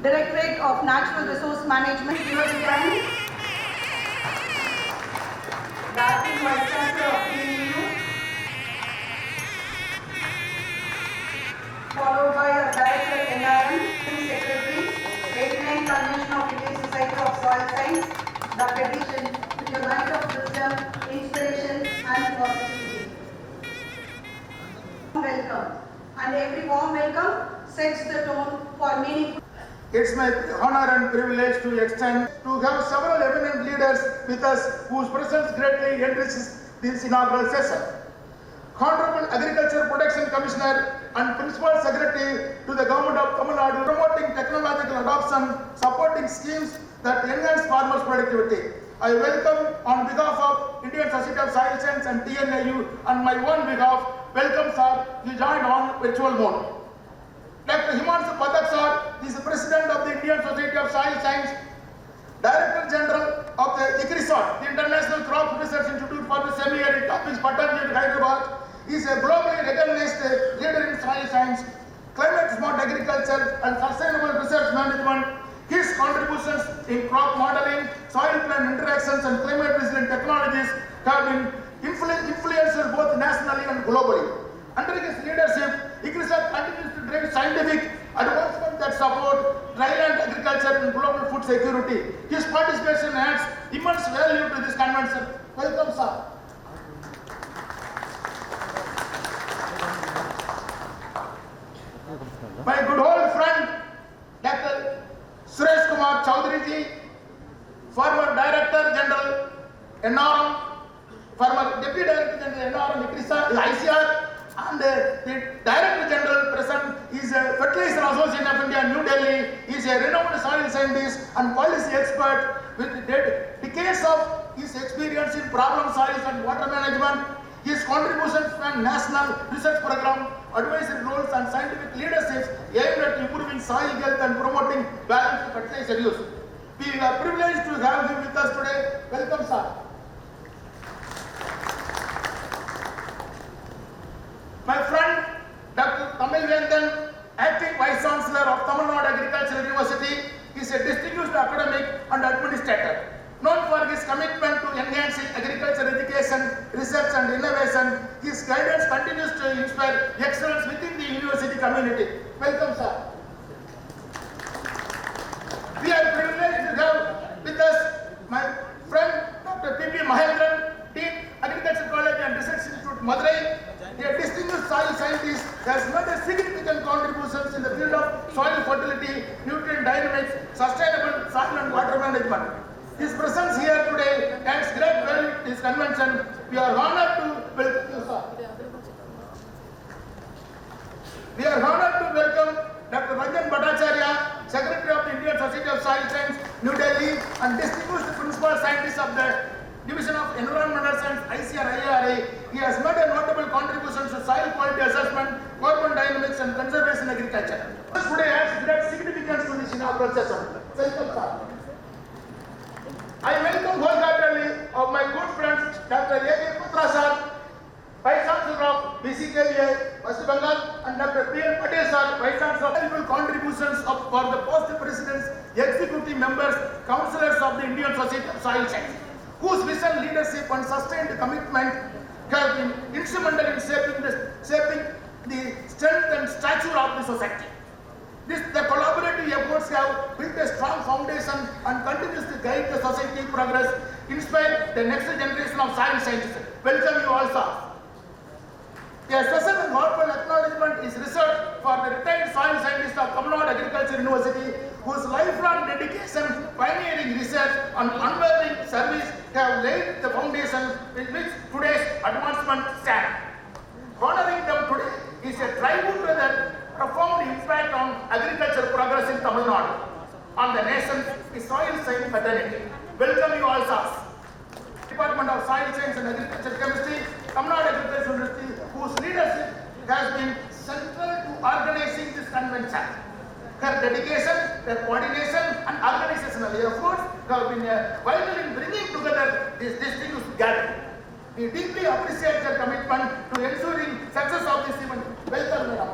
Directorate of Natural Resource Management, University, the Acting Vice Chancellor of TNAU, followed by the Director NRM, Secretary, 89th Convention of Indian Society of Soil Science, Dr. Dishan, with your light of wisdom, inspiration and positivity. Welcome, and every warm welcome sets the tone for meaningful. It's my honor and privilege to extend to have several eminent leaders with us whose presence greatly enriches this inaugural session. Honorable Agriculture Protection Commissioner and Principal Secretary to the Government of Tamil Nadu, promoting technological adoption, supporting schemes that enhance farmers' productivity. I welcome on behalf of Indian Society of Soil Science and TNAU and my own behalf, welcome sir, you joined on virtual mode. Dr. Himanshu Pathak sir is the President of the Indian Society of Soil Science, Director General of the ISSSS, the International Crop Research Institute for the Semi-Arid Topics, Patanjali, Hyderabad. He is a globally recognized leader in soil science, climate-smart agriculture and sustainable research management. His contributions in crop modeling, soil-plant interactions and climate-resilient technologies have been influential both nationally and globally. Under his leadership, ISSSS continues to drive scientific advancement that support dryland agriculture and global food security. His participation adds immense value to this convention. Welcome, sir. My good old friend, Dr. Suresh Kumar Chaudhary ji, former Director General NRM, former Deputy Director General NRM ICR, and the Director General present is a Fertilizer Association of India, New Delhi. He is a renowned soil scientist and policy expert with decades of his experience in problem soils and water management. His contributions from national research program, advisory roles and scientific leadership aimed at improving soil health and promoting balanced fertilizer use. We are privileged to have him with us today. Welcome, sir. My friend, Dr. Tamil Vendan, Acting Vice Chancellor of Tamil Nadu Agricultural University, is a distinguished academic and administrator. Known for his commitment to enhancing agriculture education, research and innovation, his guidance continues to inspire excellence within the university community. Welcome, sir. We are privileged to have with us my friend, Dr. P.P. Mahendran, Dean, Agriculture College and Research Institute, Madurai. A distinguished soil scientist has made a significant contributions in the field of soil fertility, nutrient dynamics, sustainable soil and water management. His presence here today adds great value to this convention. We are honored to welcome you, sir. We are honored to welcome Dr. Ranjan Bhattacharya, Secretary of the Indian Society of Soil Science, New Delhi, and distinguished Principal Scientist of the Division of Environmental Science, ICR. He has made a notable contribution to soil quality assessment, carbon dynamics, and conservation agriculture. Today adds great significance to this inaugural session. Welcome, sir. I welcome wholeheartedly of my good friends Dr. A.K. Putra sir, Vice Chancellor of BCKVA, West Bengal, and Dr. P.L. Patel sir, Vice Chancellor. Valuable contributions for the past presidents, executive members, councillors of the Indian Society of Soil Science, whose vision, leadership and sustained commitment have been instrumental in shaping the strength and stature of the society. The collaborative efforts have built a strong foundation and continues to guide the society progress, inspire the next generation of soil scientists. Welcome you all, sir. A special and heartfelt acknowledgement is reserved for the retired soil scientist of Tamil Nadu Agriculture University, whose lifelong dedication, pioneering research and unwavering service have laid the foundation with which today's advancement stands. Honoring them today is a tribute to the profound impact on agriculture progress in Tamil Nadu, on the nation's soil science fraternity. Welcome you all, sir. Department of Soil Science and Agriculture Chemistry, Tamil Nadu Agriculture University, whose leadership has been central to organizing this convention. Her dedication, their coordination and organizational efforts have been vital in bringing together this distinguished gathering. We deeply appreciate their commitment to ensuring success of this event. Welcome, madam.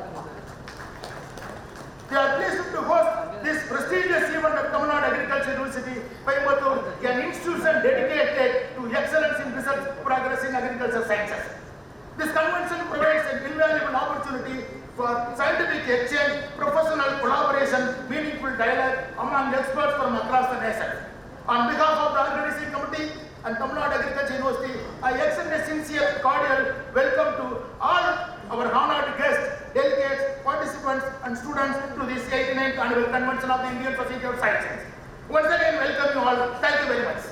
We are pleased to host this prestigious agriculture sciences. This convention provides an invaluable opportunity for scientific exchange, professional collaboration, meaningful dialogue among experts from across the nation. On behalf of the organizing committee and Tamil Nadu Agriculture University, I extend a sincere, cordial welcome to all our honored guests, delegates, participants and students to this 89th annual convention of the Indian Society of Sciences. Once again, welcome you all. Thank you very much.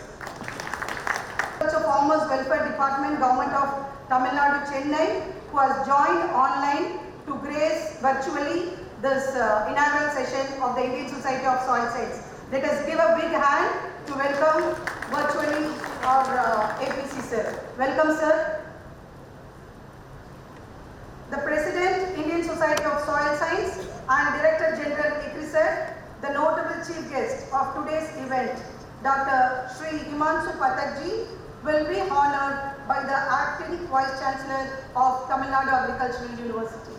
Farmers Welfare Department, Government of Tamil Nadu, Chennai, who has joined online to grace virtually this inaugural session of the Indian Society of Soil Science. Let us give a big hand to welcome virtually our APC sir. Welcome sir. The President, Indian Society of Soil Science and Director General ISSS, the notable chief guest of today's event, Dr. Shri Himanshu Pathakji, will be honored by the Acting Vice Chancellor of Tamil Nadu Agricultural University.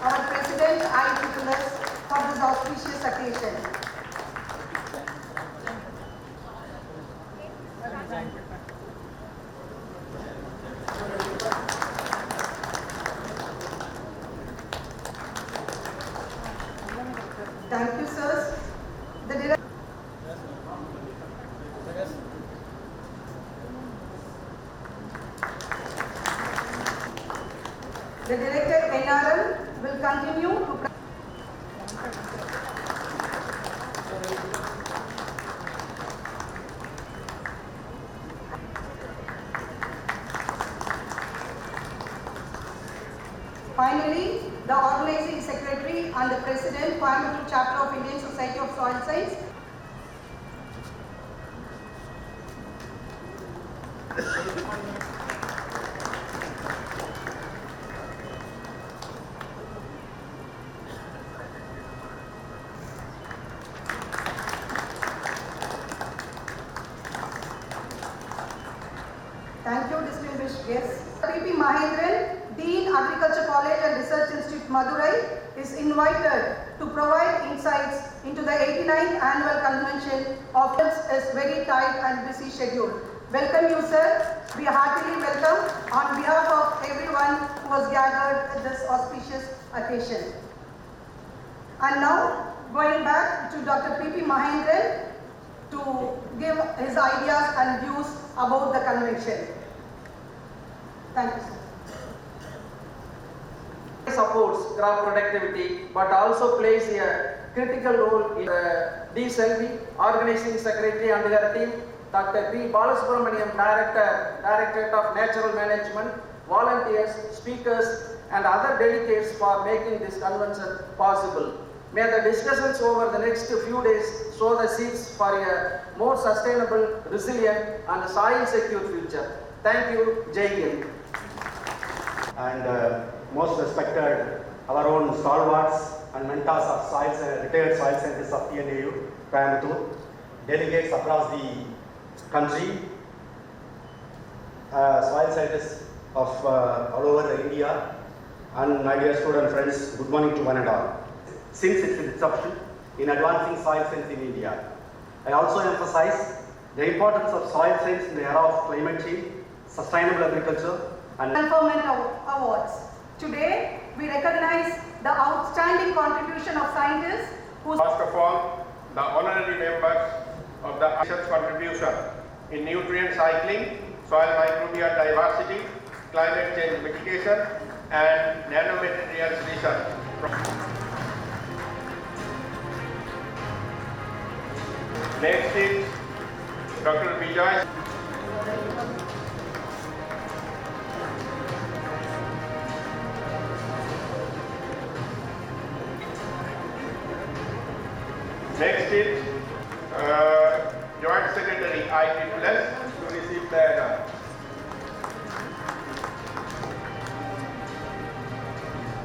Our President, ISSS, for this auspicious occasion. Thank you, sirs. The Director NRM will continue to Finally, the Organizing Secretary and the President, Coimbatore Chapter of Indian Society of Soil Science. Thank you, distinguished guests. P.P. Mahendran, Dean, Agriculture College and Research Institute, Madurai, is invited to provide insights into the 89th annual convention of its very tight and busy schedule. Welcome you, sir. We heartily welcome on behalf of everyone who was gathered at this auspicious occasion. And now, going back to Dr. P.P. Mahendran to give his ideas and views about the convention. Thank you, sir. Supports crop productivity but also plays a critical role in D. Selvi, Organizing Secretary and her team, Dr. B. Balasubramaniam, Directorate of Natural Management, volunteers, speakers and other delegates for making this convention possible. May the discussions over the next few days sow the seeds for a more sustainable, resilient and soil secure future. Thank you. Jai Hind. And most respected, our own stalwarts and mentors of retired soil scientists of TNAU, Coimbatore, delegates across the country, soil scientists of all over India, and my dear student friends, good morning to one and all. Since its inception in advancing soil science in India, I also emphasize the importance of soil science in the era of climate change, sustainable agriculture, and Conferment Awards. Today, we recognize the outstanding contribution of scientists who First of all, the honorary members of the ISSS contribution in nutrient cycling, soil microbial diversity, climate change mitigation, and nanomaterials research. Next is Dr. Vijay. Next is Joint Secretary ISSS to receive the honor.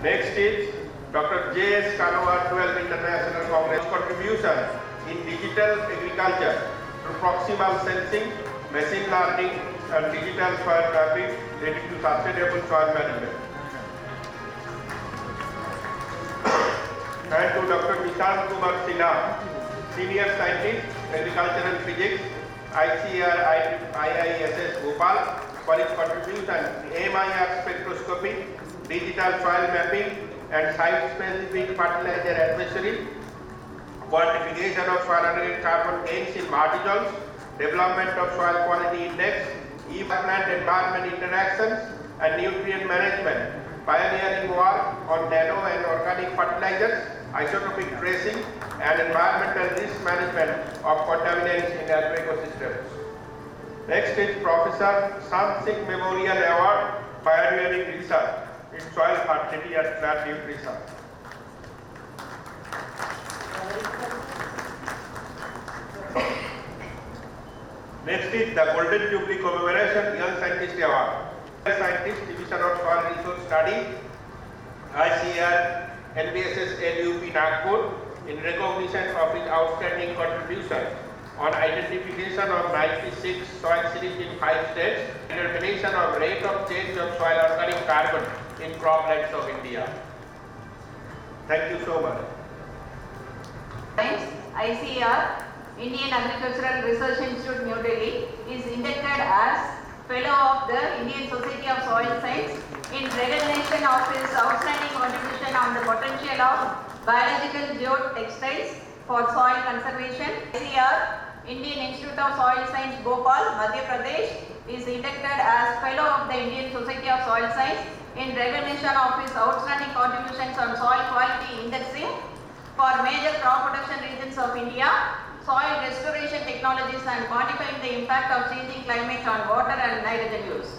Next is Dr. J.S. Kanwar, 12th International Congress contribution in digital agriculture through proximal sensing, machine learning and digital soil mapping leading to sustainable soil management. And to Dr. Vishal Kumar Sinha, Senior Scientist, Agricultural Physics, ICAR IISS Bhopal, for its contribution in AMIR spectroscopy, digital soil mapping, and site-specific fertilizer advisory, quantification of soil organic carbon gains in martizols, development of soil quality index, plant environment interactions, and nutrient management, pioneering work on nano and organic fertilizers, isotopic tracing, and environmental risk management of contaminants in agro ecosystems. Next is Professor Sam Singh Memorial Award, pioneering research in soil fertility and plant nutrition. Next is the Golden Jubilee Commemoration Young Scientist Award. Scientist Division of Soil Resource Study, ICR, NBSS LUP Nagpur, in recognition of his outstanding contribution on identification of 96 soil series in 5 states, determination of rate of change of soil organic carbon in croplands of India. Thank you so much. ICR, Indian Agricultural Research Institute, New Delhi, is inducted as Fellow of the Indian Society of Soil Science in recognition of his outstanding contribution on the potential of biological geotextiles for soil conservation. ICR, Indian Institute of Soil Science, Bhopal, Madhya Pradesh, is inducted as Fellow of the Indian Society of Soil Science in recognition of his outstanding contributions on soil quality indexing for major crop production regions of India, soil restoration technologies, and quantifying the impact of changing climate on water and nitrogen use.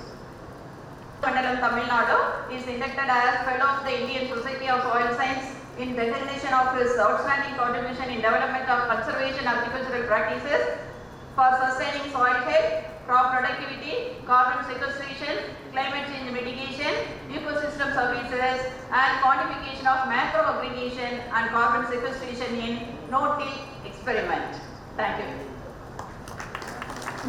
Mandalam, Tamil Nadu, is inducted as Fellow of the Indian Society of Soil Science in recognition of his outstanding contribution in development of conservation agricultural practices for sustaining soil health, crop productivity, carbon sequestration, climate change mitigation, ecosystem services, and quantification of macro aggregation and carbon sequestration in no-till experiment. Thank you.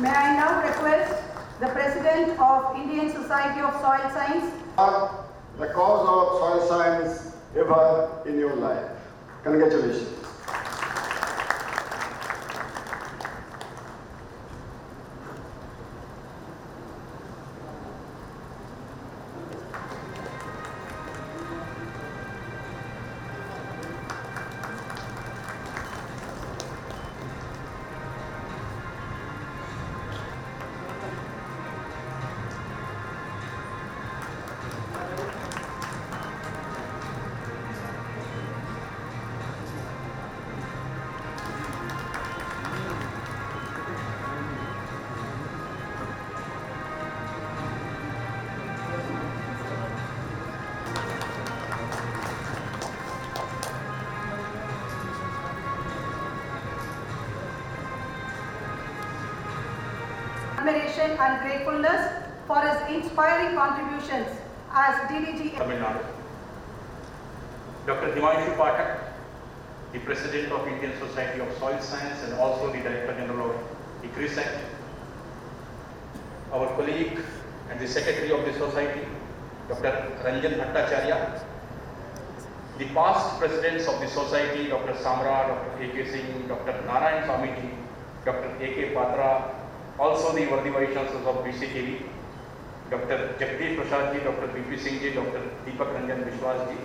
May I now request the President of Indian Society of Soil Science. The cause of soil science ever in your life. Congratulations. Admiration and gratefulness for his inspiring contributions as DDG. Tamil Nadu. Dr. Himanshu Pathak, the President of Indian Society of Soil Science and also the Director General of ISSSS. Our colleague and the Secretary of the Society, Dr. Ranjan Bhattacharya. The past Presidents of the Society, Dr. Samra, Dr. A.K. Singh, Dr. Narayan Swamiji, Dr. A.K. Patra, also the Worthy Vice Chancellors of BCKV, Dr. Jagdish Prasad ji, Dr. B.P. Singh ji, Dr. Deepak Ranjan Vishwas ji,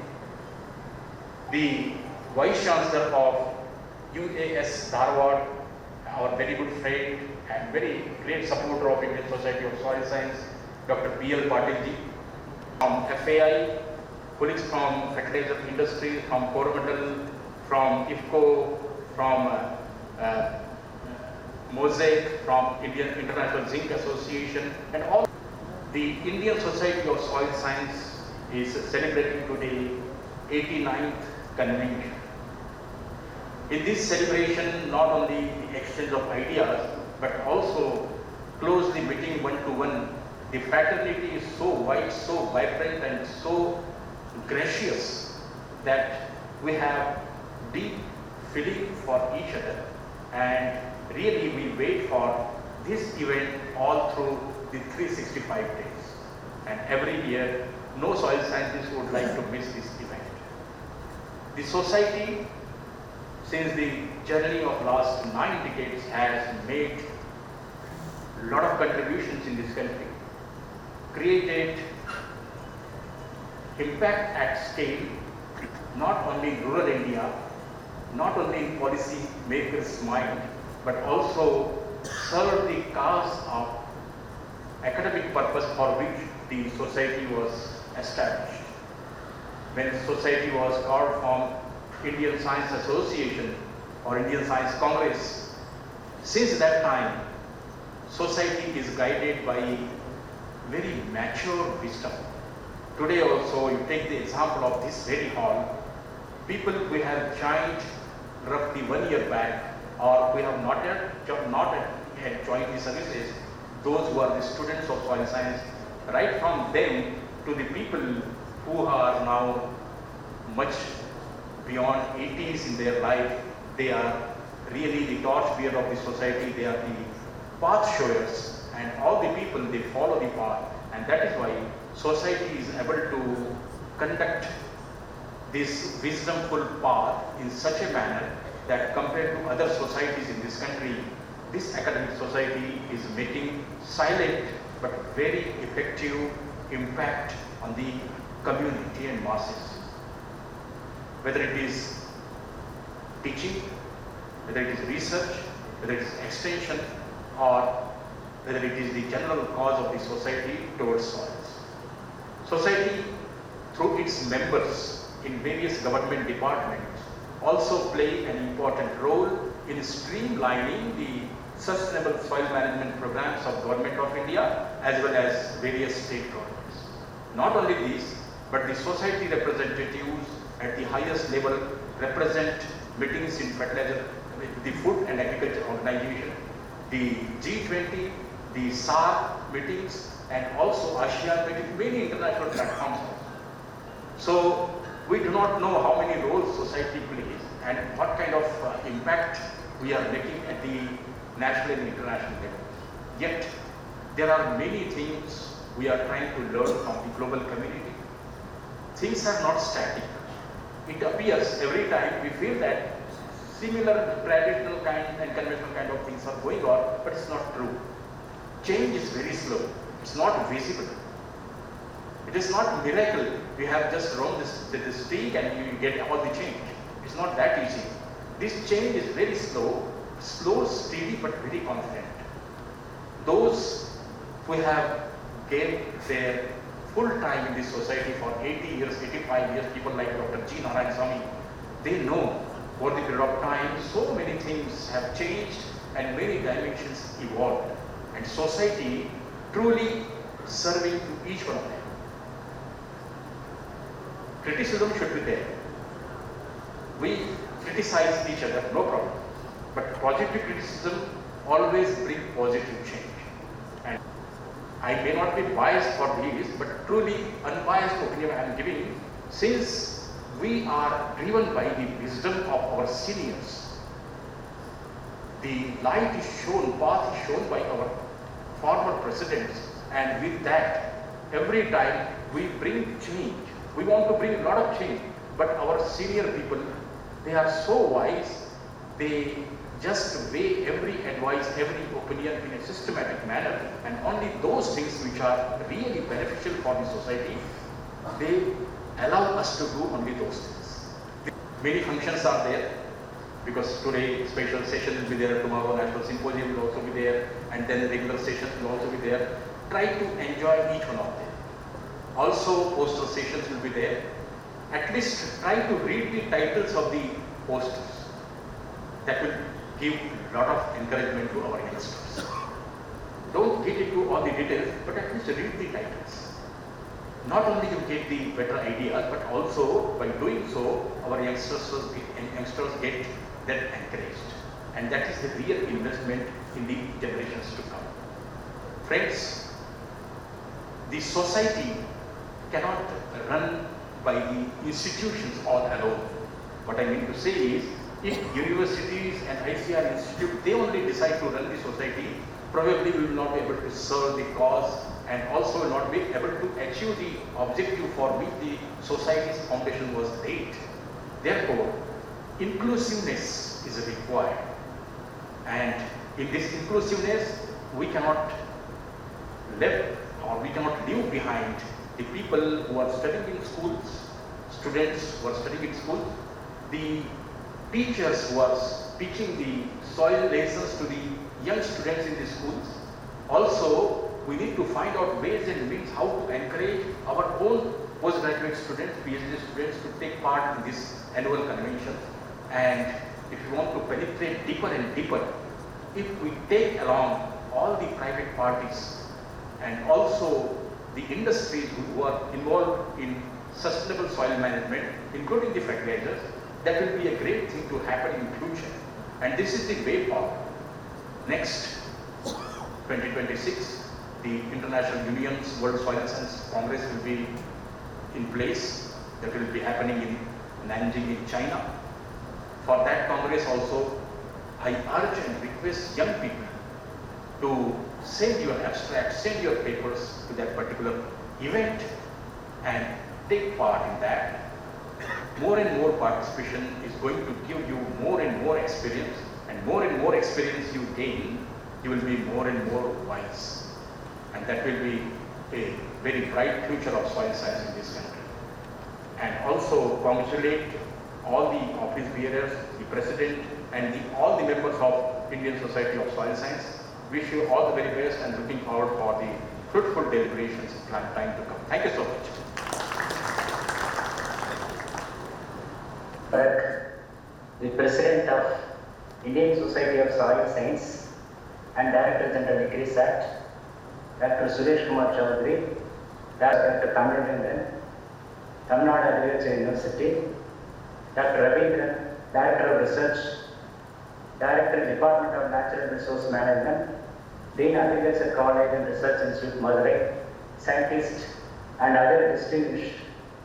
the Vice Chancellor of UAS Dharwad, our very good friend and very great supporter of Indian Society of Soil Science, Dr. B.L. Patil ji, from FAI, colleagues from fertilizer industry, from Coromandel, from IFCO, from Mosaic, from Indian International Zinc Association, and all. The Indian Society of Soil Science is celebrating today 89th convention. In this celebration, not only the exchange of ideas, but also closely meeting one-to-one, the fraternity is so wide, so vibrant, and so gracious that we have deep feeling for each other, and really we wait for this event all through the 365 days. And every year, no soil scientist would like to miss this event. The society, since the journey of last 9 decades, has made a lot of contributions in this country. created impact at scale, not only in rural India, not only in policy makers' mind, but also serve the cause of academic purpose for which the society was established. When society was called from Indian Science Association or Indian Science Congress, since that time, society is guided by very mature wisdom. Today also, you take the example of this very hall, people who have joined roughly 1 year back, or who have not yet joined the services, those who are the students of soil science, right from them to the people who are now much beyond 80s in their life, they are really the torchbearer of the society, they are the path showers, and all the people, they follow the path, and that is why society is able to conduct this wisdomful path in such a manner that compared to other societies in this country, this academic society is making silent but very effective impact on the community and masses. Whether it is teaching, whether it is research, whether it is extension, or whether it is the general cause of the society towards soils. Society, through its members in various government departments, also play an important role in streamlining the sustainable soil management programs of Government of India as well as various state governments. Not only these, but the society representatives at the highest level represent meetings in fertilizer, the Food and Agriculture Organization, the G20, the SAR meetings, and also ASEAN meetings, many international platforms. So we do not know how many roles society plays and what kind of impact we are making at the national and international level. Yet, there are many things we are trying to learn from the global community. Things are not static. It appears every time we feel that similar traditional kind and conventional kind of things are going on, but it's not true. Change is very slow. It's not visible. It is not miracle. We have just rolled this stick and you get all the change. It's not that easy. This change is very slow, steady, but very confident. Those who have gave their full time in this society for 80 years, 85 years, people like Dr. G. Narayan, they know over the period of time so many things have changed and many dimensions evolved. And society truly serving to each one of them. Criticism should be there. We criticize each other, no problem. But positive criticism always brings positive change. And I may not be biased for these, but truly unbiased opinion I am giving, since we are driven by the wisdom of our seniors. The light is shown, path is shown by our former presidents, and with that, every time we bring change. We want to bring a lot of change, but our senior people, they are so wise, they just weigh every advice, every opinion in a systematic manner, and only those things which are really beneficial for the society, they allow us to do only those things. Many functions are there, because today special session will be there, tomorrow national symposium will also be there, and then regular sessions will also be there. Try to enjoy each one of them. Also poster sessions will be there. At least try to read the titles of the posters. That will give a lot of encouragement to our youngsters. Don't get into all the details, but at least read the titles. Not only you get the better ideas, but also by doing so, our youngsters get that encouraged. And that is the real investment in the generations to come. Friends, the society cannot run by the institutions all alone. What I mean to say is, if universities and ICR Institute, they only decide to run the society, probably we will not be able to serve the cause and also will not be able to achieve the objective for which the society's foundation was laid. Therefore, inclusiveness is required. And in this inclusiveness, we cannot let or we cannot leave behind the people who are studying in schools, students who are studying in school, the teachers who are teaching the soil lessons to the young students in the schools. Also, we need to find out ways and means how to encourage our own postgraduate students, PhD students to take part in this annual convention. And if you want to penetrate deeper and deeper, if we take along all the private parties and also the industries who are involved in sustainable soil management, including the fertilizers, that will be a great thing to happen in future. And this is the way forward. Next, 2026, the International Union's World Soil Science Congress will be in place. That will be happening in Nanjing in China. For that Congress also, I urge and request young people to send your abstracts, send your papers to that particular event and take part in that. More and more participation is going to give you more and more experience, and more experience you gain, you will be more and more wise. And that will be a very bright future of soil science in this country. And also congratulate all the office bearers, the president, and all the members of Indian Society of Soil Science. Wish you all the very best and looking forward for the fruitful deliberations in time to come. Thank you so much. The President of Indian Society of Soil Science and Director General ISSSS, Dr. Suresh Kumar Chaudhary, Dr. Tamil Nadu Agriculture University, Dr. Ravindran, Director of Research, Director Department of Natural Resource Management, Dean Agriculture College and Research Institute, Madurai, scientists and other distinguished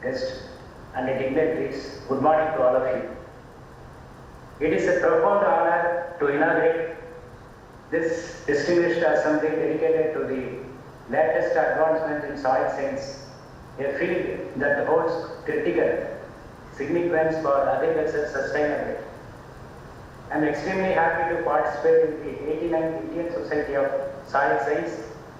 guests and dignitaries, good morning to all of you. It is a profound honor to inaugurate this distinguished assembly dedicated to the latest advancement in soil science, a field that holds critical significance for agricultural sustainability. I am extremely happy to participate in the 89th Indian Society of Soil Science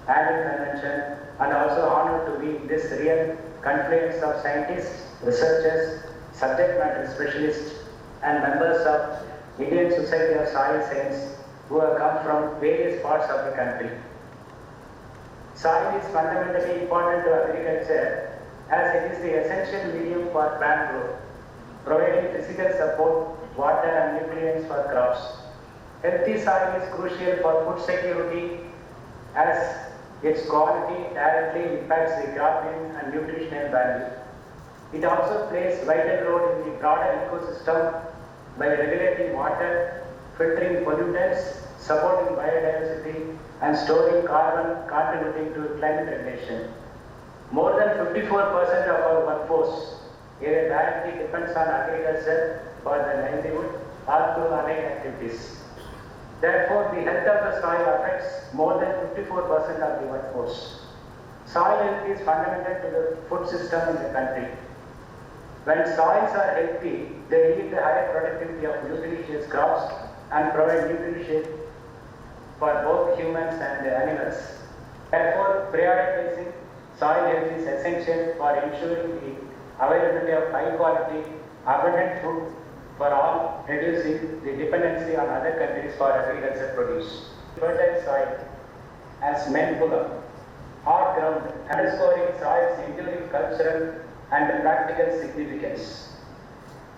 Annual Convention and also honored to be in this real confluence of scientists, researchers, subject matter specialists and members of Indian Society of Soil Science who have come from various parts of the country. Soil is fundamentally important to agriculture as it is the essential medium for plant growth, providing physical support, water and nutrients for crops. Healthy soil is crucial for food security as its quality directly impacts the crop yield and nutritional value. It also plays a vital role in the broader ecosystem by regulating water, filtering pollutants, supporting biodiversity and storing carbon, contributing to climate regulation. More than 54% of our workforce either directly depends on agriculture for their livelihood or through other activities. Therefore, the health of the soil affects more than 54% of the workforce. Soil health is fundamental to the food system in the country. When soils are healthy, they yield a higher productivity of nutritious crops and provide nutrition for both humans and animals. Therefore, prioritizing soil health is essential for ensuring the availability of high quality, abundant food for all, reducing the dependency on other countries for agricultural produce. Fertile soil, as men pull up, hard ground, underscoring soil's enduring cultural and practical significance.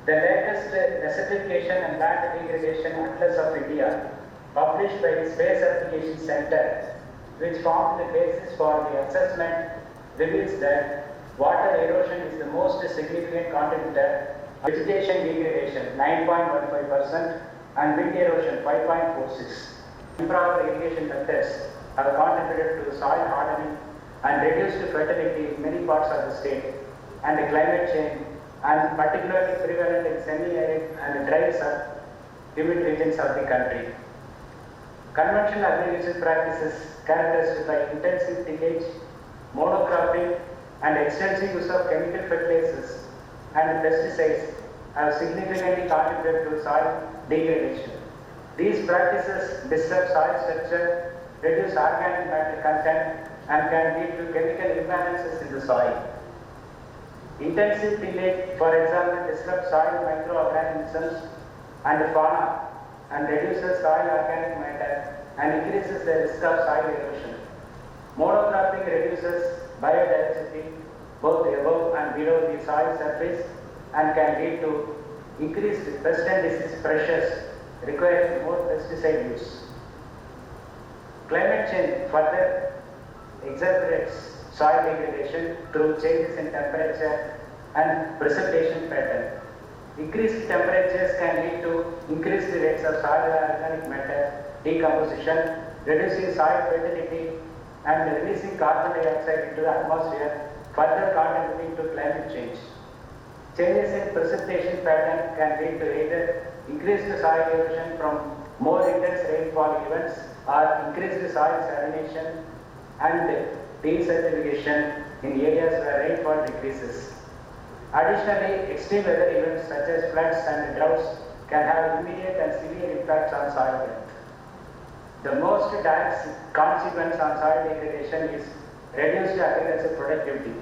The latest desertification and land degradation atlas of India, published by the Space Application Center, which formed the basis for the assessment, reveals that water erosion is the most significant contributor, vegetation degradation 9.15% and wind erosion 5.46%. Improper irrigation methods have contributed to soil hardening and reduced fertility in many parts of the state, and the climate change, and particularly prevalent in semi-arid and dry humid regions of the country. Conventional agricultural practices characterized by intensive tillage, monocropping, and extensive use of chemical fertilizers and pesticides have significantly contributed to soil degradation. These practices disrupt soil structure, reduce organic matter content, and can lead to chemical imbalances in the soil. Intensive tillage, for example, disrupts soil microorganisms and fauna and reduces soil organic matter and increases the risk of soil erosion. Monocropping reduces biodiversity both above and below the soil surface and can lead to increased pest and disease pressures requiring more pesticide use. Climate change further exacerbates soil degradation through changes in temperature and precipitation pattern. Increased temperatures can lead to increased rates of soil organic matter decomposition, reducing soil fertility and releasing carbon dioxide into the atmosphere, further contributing to climate change. Changes in precipitation pattern can lead to either increased soil erosion from more intense rainfall events or increased soil salination and desertification in areas where rainfall decreases. Additionally, extreme weather events such as floods and droughts can have immediate and severe impacts on soil health. The most direct consequence on soil degradation is reduced agricultural productivity.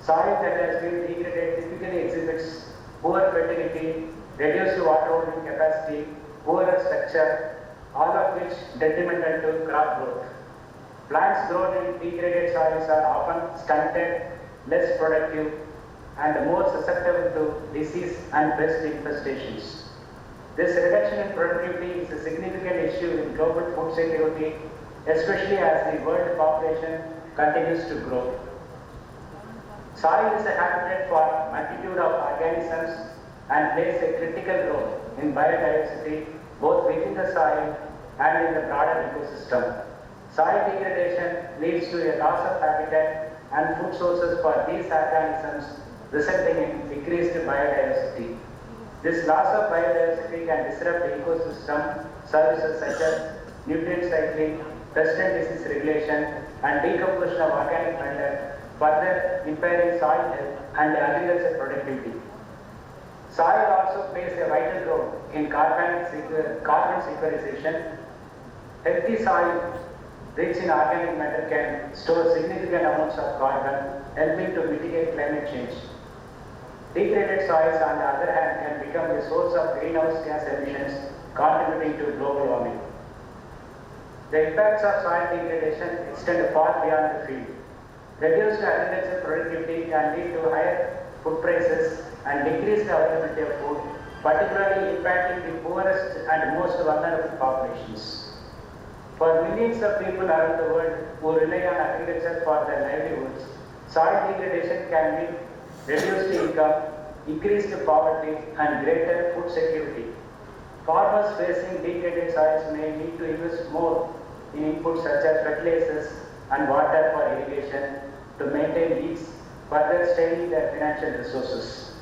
Soil that has been degraded typically exhibits poor fertility, reduced water holding capacity, poorer structure, all of which detrimental to crop growth. Plants grown in degraded soils are often stunted, less productive, and more susceptible to disease and pest infestations. This reduction in productivity is a significant issue in global food security, especially as the world population continues to grow. Soil is a habitat for a multitude of organisms and plays a critical role in biodiversity both within the soil and in the broader ecosystem. Soil degradation leads to a loss of habitat and food sources for these organisms, resulting in decreased biodiversity. This loss of biodiversity can disrupt the ecosystem services such as nutrient cycling, pest and disease regulation, and decomposition of organic matter, further impairing soil health and agricultural productivity. Soil also plays a vital role in carbon sequestration. Healthy soil rich in organic matter can store significant amounts of carbon, helping to mitigate climate change. Degraded soils, on the other hand, can become a source of greenhouse gas emissions, contributing to global warming. The impacts of soil degradation extend far beyond the field. Reduced agricultural productivity can lead to higher food prices and decreased availability of food, particularly impacting the poorest and most vulnerable populations. For millions of people around the world who rely on agriculture for their livelihoods, soil degradation can mean reduced income, increased poverty, and greater food security. Farmers facing degraded soils may need to invest more in inputs such as fertilizers and water for irrigation to maintain yields, further straining their financial resources.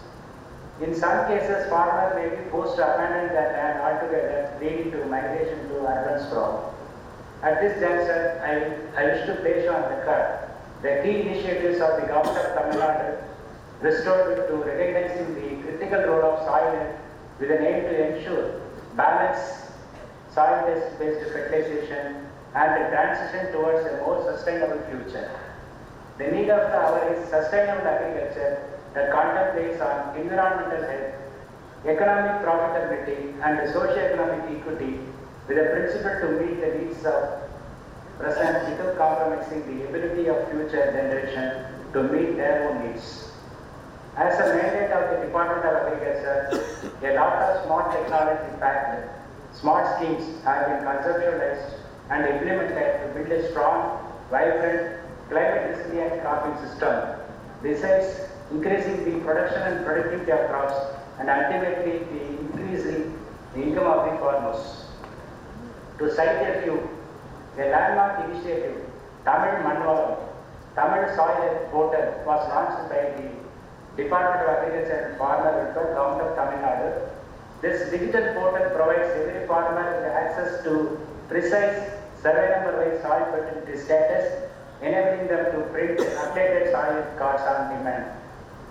In some cases, farmers may be forced to abandon their land altogether, leading to migration to urban sprawl. At this juncture, I wish to place on record the key initiatives of the Government of Tamil Nadu restored to recognizing the critical role of soil health with an aim to ensure balanced soil-based fertilization and a transition towards a more sustainable future. The need of the hour is sustainable agriculture that contemplates on environmental health, economic profitability, and socio-economic equity with a principle to meet the needs of present without compromising the ability of future generation to meet their own needs. As a mandate of the Department of Agriculture, a lot of smart technology-backed smart schemes have been conceptualized and implemented to build a strong, vibrant, climate-resilient cropping system, besides increasing the production and productivity of crops and ultimately the increasing the income of the farmers. To cite a few, a landmark initiative, Tamil Manvalam, Tamil Soil Portal, was launched by the Department of Agriculture and Farmer Welfare, Government of Tamil Nadu. This digital portal provides every farmer with access to precise survey number-wise soil fertility status, enabling them to print updated soil cards on demand.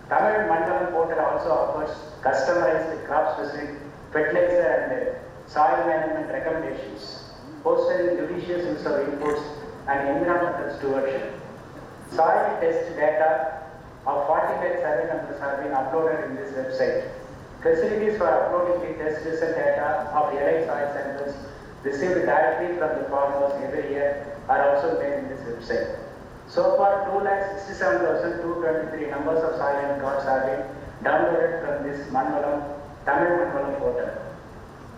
Tamil Mandalam portal also offers customized crop-specific fertilizer and soil management recommendations, fostering judicious use of inputs and environmental stewardship. Soil test data of 49 survey numbers have been uploaded in this website. Facilities for uploading the test result data of elite soil samples received directly from the farmers every year are also made in this website. So far, 2,67,223 numbers of soil health cards have been downloaded from this Tamil Manvalam portal.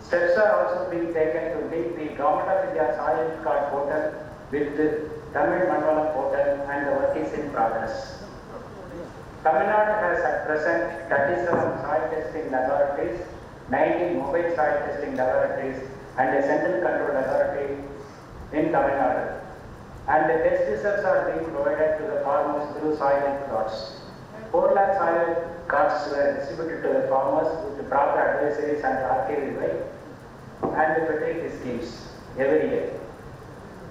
Steps are also being taken to link the Government of India soil health card portal with the Tamil Manvalam portal, and the work is in progress. Tamil Nadu has at present 37 soil testing laboratories, 19 mobile soil testing laboratories, and a central control laboratory in Tamil Nadu. And the test results are being provided to the farmers through soil health cards. 4 lakh soil cards were distributed to the farmers with the proper advisories and RK and the fertility schemes every year.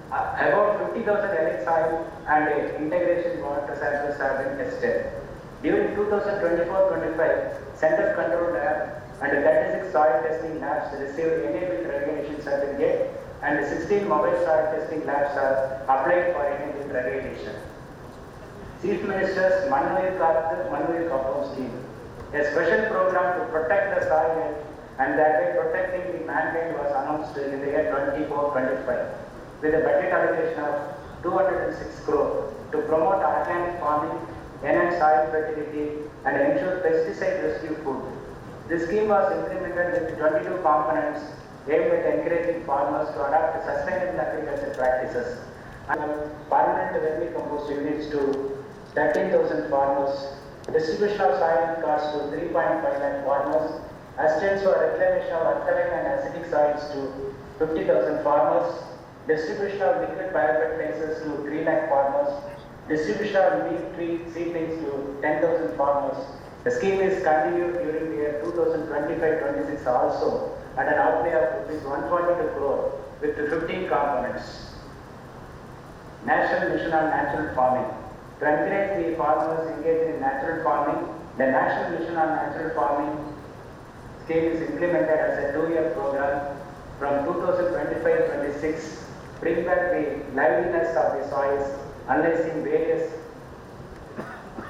About 50,000 elite soil and integration water samples have been tested. During 2024-25, Central Control Lab and 36 soil testing labs received enabled recognition certificate, and 16 mobile soil testing labs are applied for enabled recognition. Chief Minister's Mannuir Kappam scheme, a special program to protect the soil health and that way protecting the mankind, was announced in the year 24-25 with a budget allocation of 206 crore to promote organic farming, enhance soil fertility, and ensure pesticide rescue food. This scheme was implemented with 22 components aimed at encouraging farmers to adopt sustainable agriculture practices. And permanent vermicompost units to 13,000 farmers, distribution of soil cards to 3.5 lakh farmers, assistance for reclamation of alkaline and acidic soils to 50,000 farmers, distribution of liquid biofertilizers to 3 lakh farmers, distribution of neem tree seedlings to 10,000 farmers. The scheme is continued during the year 2025-26 also at an outlay of rupees 142 crore with 15 components. National Mission on Natural Farming. To encourage the farmers engaged in natural farming, the National Mission on Natural Farming scheme is implemented as a 2-year program from 2025-26. Bring back the liveliness of the soils, analyzing various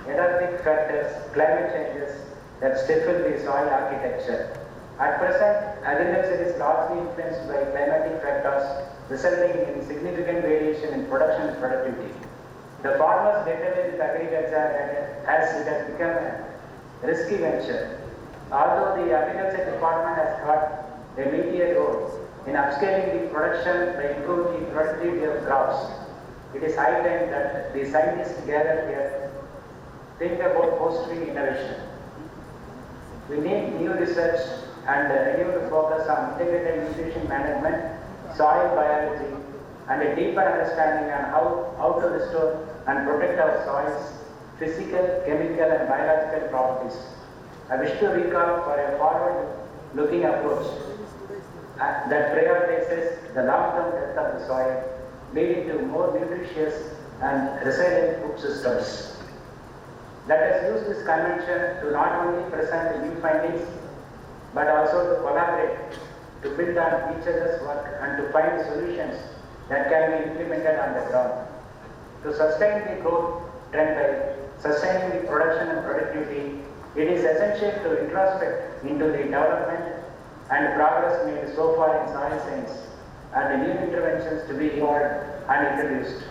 erratic factors, climate changes that stifle the soil architecture. At present, agriculture is largely influenced by climatic factors, resulting in significant variation in production and productivity. The farmers determine with agriculture as it has become a risky venture. Although the agriculture department has got a meteor role in upscaling the production by improving the productivity of crops, it is high time that the scientists gathered here think about fostering innovation. We need new research and renewed focus on integrated nutrition management, soil biology, and a deeper understanding on how to restore and protect our soils' physical, chemical, and biological properties. I wish to recall for a forward-looking approach that prioritizes the long-term health of the soil, leading to more nutritious and resilient food systems. Let us use this convention to not only present the new findings, but also to collaborate, to build on each other's work and to find solutions that can be implemented on the ground. To sustain the growth trend by sustaining the production and productivity, it is essential to introspect into the development and progress made so far in soil science and the new interventions to be evolved and introduced.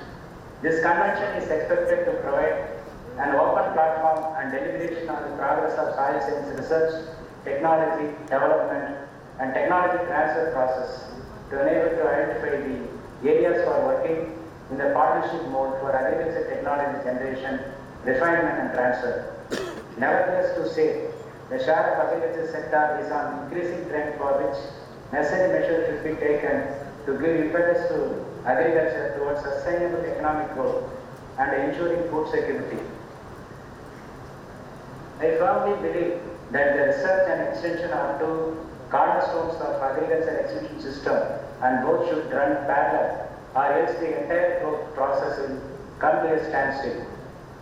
This convention is expected to provide an open platform and deliberation on the progress of soil science research, technology development, and technology transfer process to enable to identify the areas for working in the partnership mode for agriculture technology generation, refinement, and transfer. Nevertheless, to say, the share of agriculture sector is on increasing trend for which necessary measures should be taken to give impetus to agriculture towards sustainable economic growth and ensuring food security. I firmly believe that the research and extension are two cornerstones of agriculture extension system, and both should run parallel, or else the entire growth process will come to a standstill.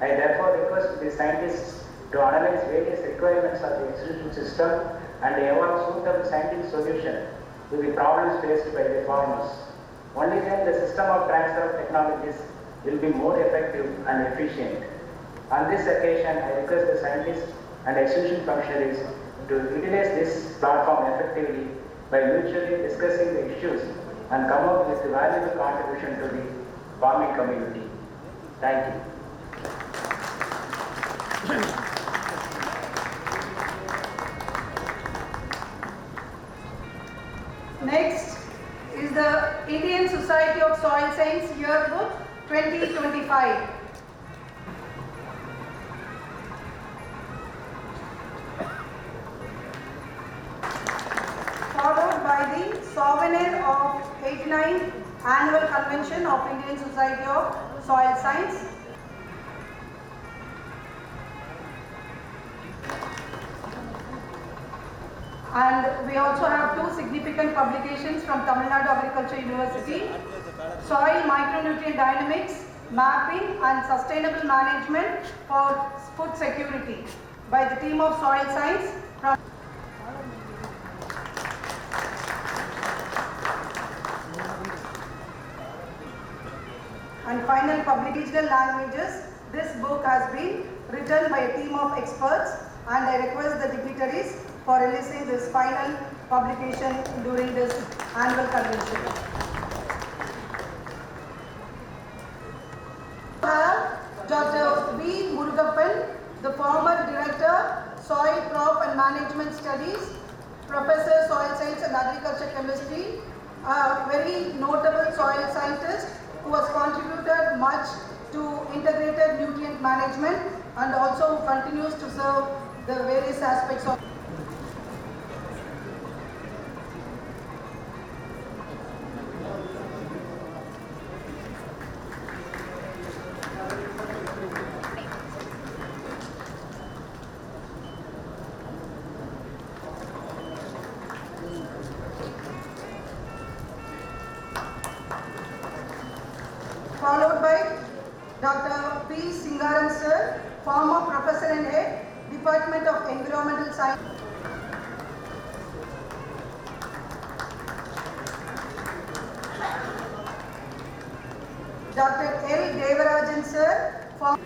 I therefore request the scientists to analyze various requirements of the extension system and evolve suitable scientific solution to the problems faced by the farmers. Only then the system of transfer of technologies will be more effective and efficient. On this occasion, I request the scientists and extension functionaries to utilize this platform effectively by mutually discussing the issues and come up with a valuable contribution to the farming community. Thank you. Next is the Indian Society of Soil Science Yearbook 2025. Followed by the souvenir of 89th Annual Convention of Indian Society of Soil Science. And we also have two significant publications from Tamil Nadu Agriculture University, Soil Micronutrient Dynamics, Mapping and Sustainable Management for Food Security by the team of Soil Science from and final public digital languages. This book has been written by a team of experts, and I request the dignitaries for releasing this final publication during this annual convention. We have Dr. B. Murugappan, the former Director, Soil, Crop and Management Studies, Professor, Soil Science and Agriculture Chemistry, a very notable soil scientist who has contributed much to integrated nutrient management and also continues to serve the various aspects of followed by Dr. P. Singaran Sir, former Professor and Head, Department of Environmental Science. Dr. L. Devarajan Sir, former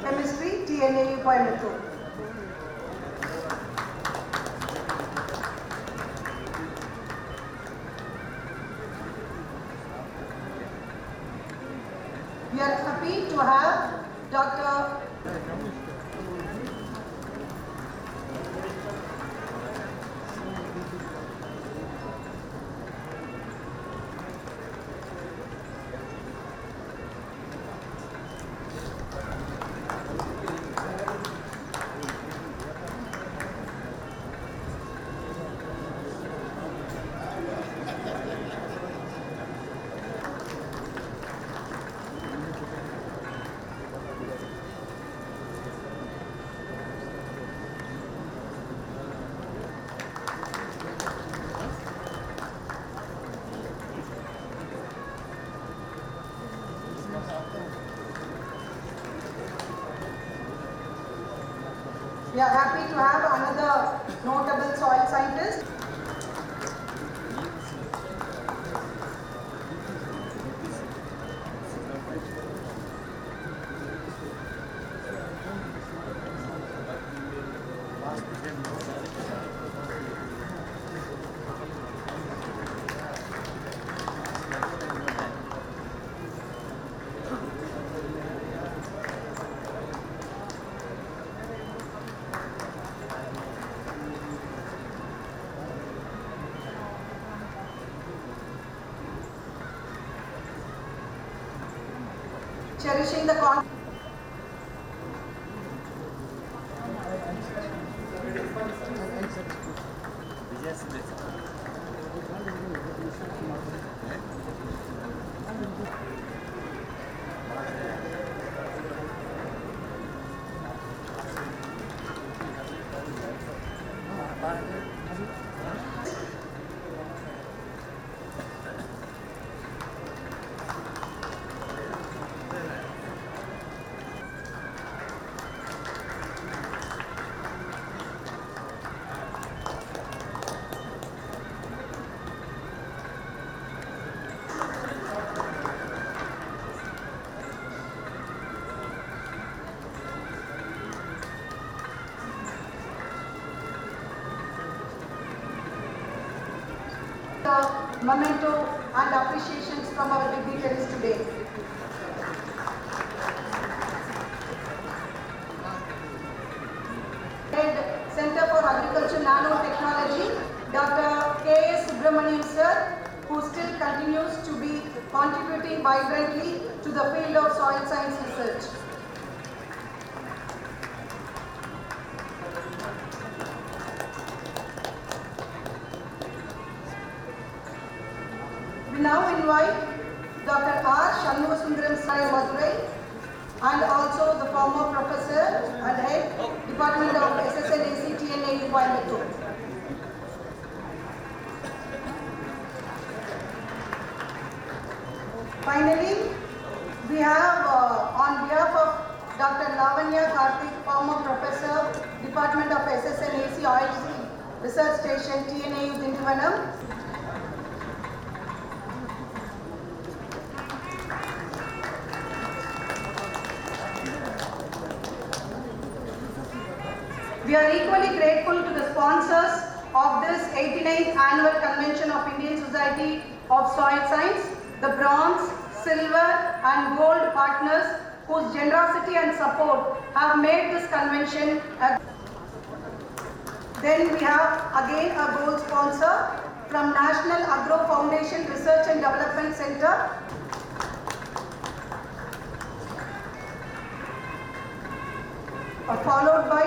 Chemistry, TNAU Coimbatore. We are happy to have Dr. We are happy to have another notable soil scientist. Cherishing the Memento and appreciations from our dignitaries today. Head Center for Agriculture Nanotechnology, Dr. K.S. Subramanian sir, who still continues to be contributing vibrantly to the field of soil science research. We now invite Dr. R. Shanmugasundaram Sai Madurai and also the former professor and head Department of ISSS TNAU Coimbatore. Finally, we have on behalf of Dr. Lavanya Karthik, former professor, Department of SSNAC Oil Research Station, TNAU Dindivanam. We are equally grateful to the sponsors of this 89th Annual Convention of Indian Society of Soil Science, the bronze, silver and gold partners whose generosity and support have made this convention a... Then we have again a gold sponsor from National Agro Foundation Research and Development Center. Followed by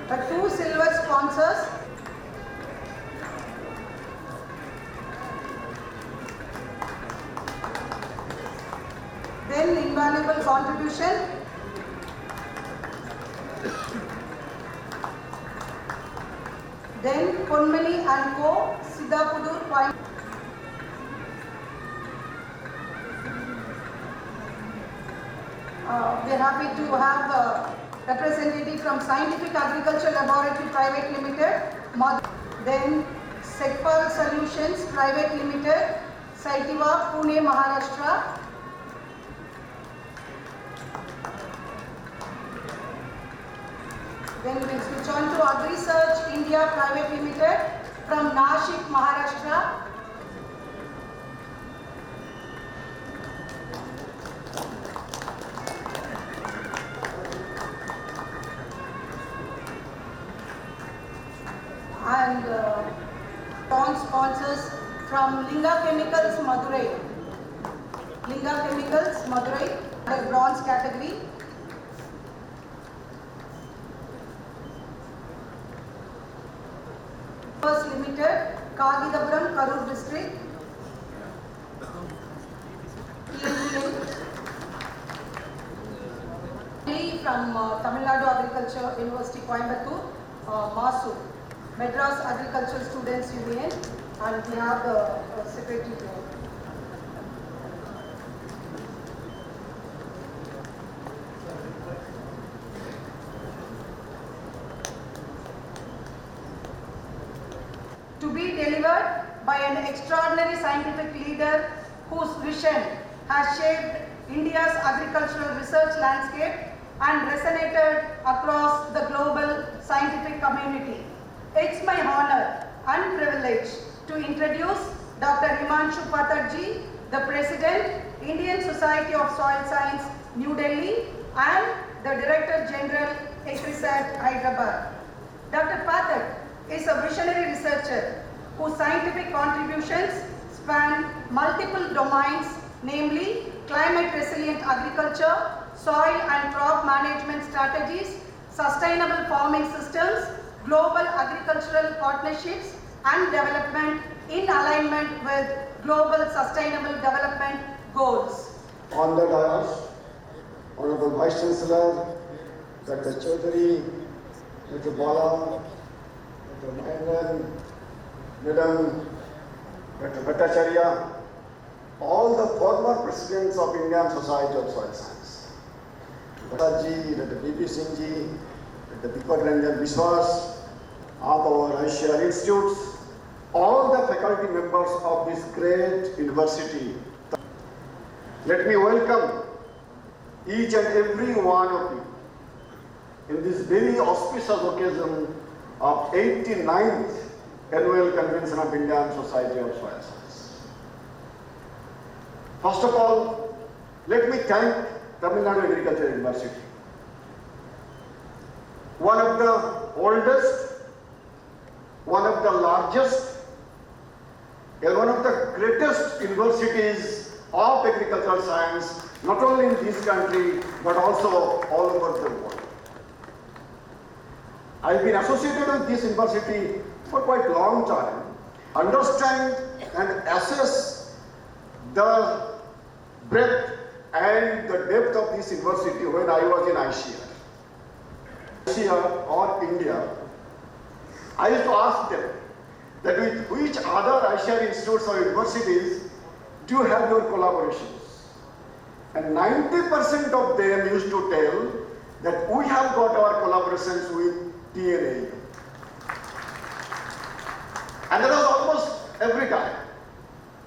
the two silver sponsors. Then invaluable contribution. Then Konmani and Co. Siddhapudur, Coimbatore. We are happy to have a representative from Scientific Agriculture Laboratory Private Limited. Then Sekpal Solutions Private Limited, Saitiva, Pune, Maharashtra. Then we switch on to AgriSearch India Private Limited from Nashik, Maharashtra. And bronze sponsors from Linga Chemicals, Madurai. Linga Chemicals, Madurai, the bronze category. First Limited, Kagidapuram, Karur District. From Tamil Nadu Agriculture University, Coimbatore, MASU, Madras Agricultural Students Union, and we have the secretary here. To be delivered by an extraordinary scientific leader whose vision has shaped India's agricultural research landscape and resonated across the global scientific community. It's my honor and privilege to introduce Dr. Himanshu Pathakji, the President, Indian Society of Soil Science, New Delhi, and the Director General, ISSS, Hyderabad. Dr. Pathak is a visionary researcher whose scientific contributions span multiple domains, namely climate resilient agriculture, soil and crop management strategies, sustainable farming systems, global agricultural partnerships and development in alignment with global sustainable development goals. On the dais, Honorable Vice Chancellor, Dr. Chaudhary, Dr. Bala, Dr. Mahendran, Madam, Dr. Bhattacharya, all the former presidents of Indian Society of Soil Science, Dr. Ji, Dr. B.P. Singh Ji, Dr. Deepak Ranjan Biswas, of our ISSS institutes, all the faculty members of this great university. Let me welcome each and every one of you in this very auspicious occasion of 89th Annual Convention of Indian Society of Soil Science. First of all, let me thank Tamil Nadu Agricultural University, one of the oldest, one of the largest, and one of the greatest universities of agricultural science, not only in this country, but also all over the world. I've been associated with this university for quite a long time, understand and assess the breadth and the depth of this university when I was in ISSS. ISSS or India, I used to ask them that with which other ISSS institutes or universities do you have your collaborations? And 90% of them used to tell that we have got our collaborations with TNAU. And that was almost every time.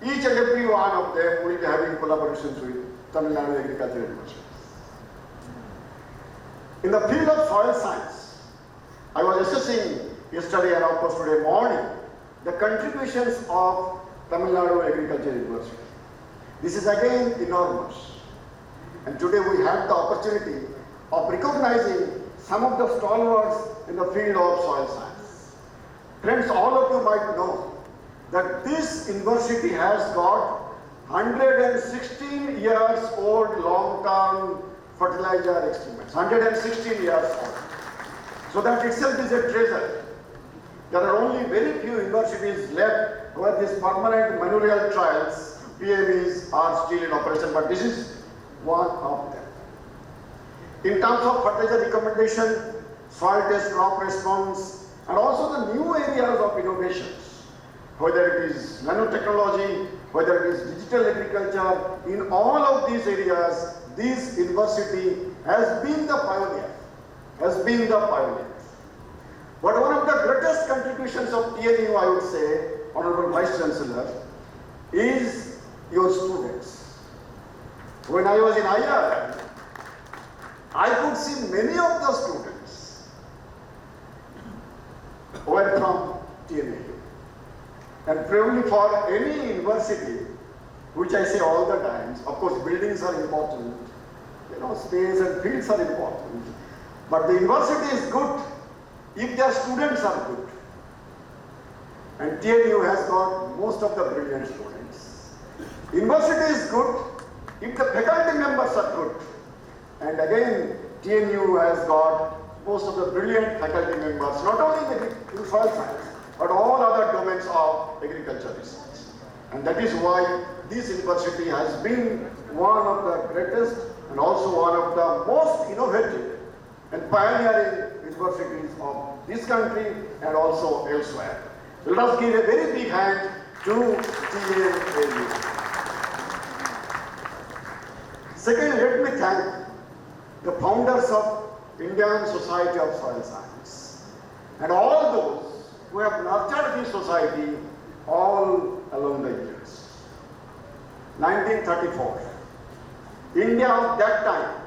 Each and every one of them will be having collaborations with Tamil Nadu Agricultural University. In the field of soil science, I was assessing yesterday and of course today morning the contributions of Tamil Nadu Agricultural University. This is again enormous. And today we have the opportunity of recognizing some of the stalwarts in the field of soil science. Friends, all of you might know that this university has got 116 years old long-term fertilizer experiments, 116 years old. So that itself is a treasure. There are only very few universities left where these permanent manual trials, PMEs, are still in operation, but this is one of them. In terms of fertilizer recommendation, soil test, crop response, and also the new areas of innovations, whether it is nanotechnology, whether it is digital agriculture, in all of these areas, this university has been the pioneer, But one of the greatest contributions of TNAU, I would say, Honorable Vice Chancellor, is your students. When I was in IR, I could see many of the students were from TNAU. And probably for any university, which I say all the time, of course buildings are important, space and fields are important, but the university is good if their students are good. And TNAU has got most of the brilliant students. University is good if the faculty members are good. And again, TNAU has got most of the brilliant faculty members, not only in soil science, but all other domains of agriculture research. And that is why this university has been one of the greatest and also one of the most innovative and pioneering universities of this country and also elsewhere. So let us give a very big hand to TNAU. Second, let me thank the founders of Indian Society of Soil Science and all those who have nurtured this society all along the years. 1934, India of that time,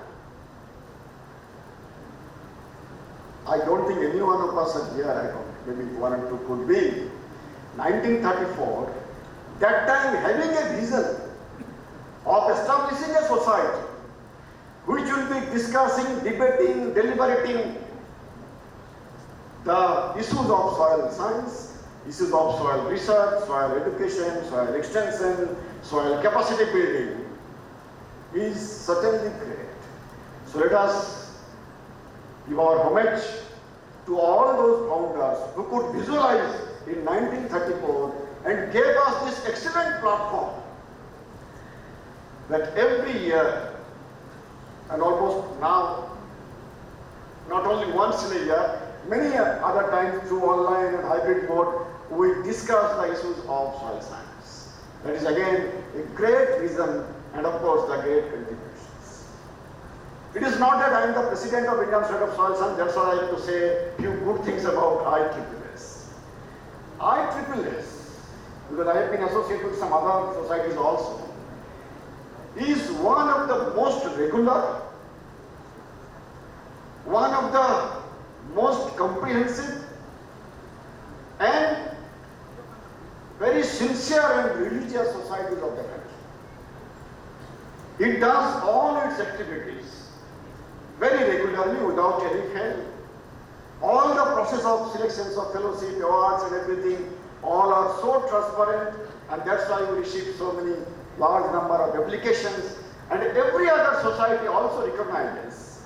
I don't think any one of us are here, I don't, maybe one or two could be. 1934, that time having a vision of establishing a society which will be discussing, debating, deliberating the issues of soil science, issues of soil research, soil education, soil extension, soil capacity building is certainly great. So let us give our homage to all those founders who could visualize in 1934 and gave us this excellent platform that every year and almost now, not only once in a year, many other times through online and hybrid mode, we discuss the issues of soil science. That is again a great reason and of course the great contributions. It is not that I am the president of Indian Society of Soil Science, that's why I have to say a few good things about ISSS. ISSS, because I have been associated with some other societies also, is one of the most regular, one of the most comprehensive and very sincere and religious societies of the country. It does all its activities very regularly without any fail. All the process of selections of fellowship, awards and everything, all are so transparent, and that's why we receive so many large number of applications, and every other society also recognizes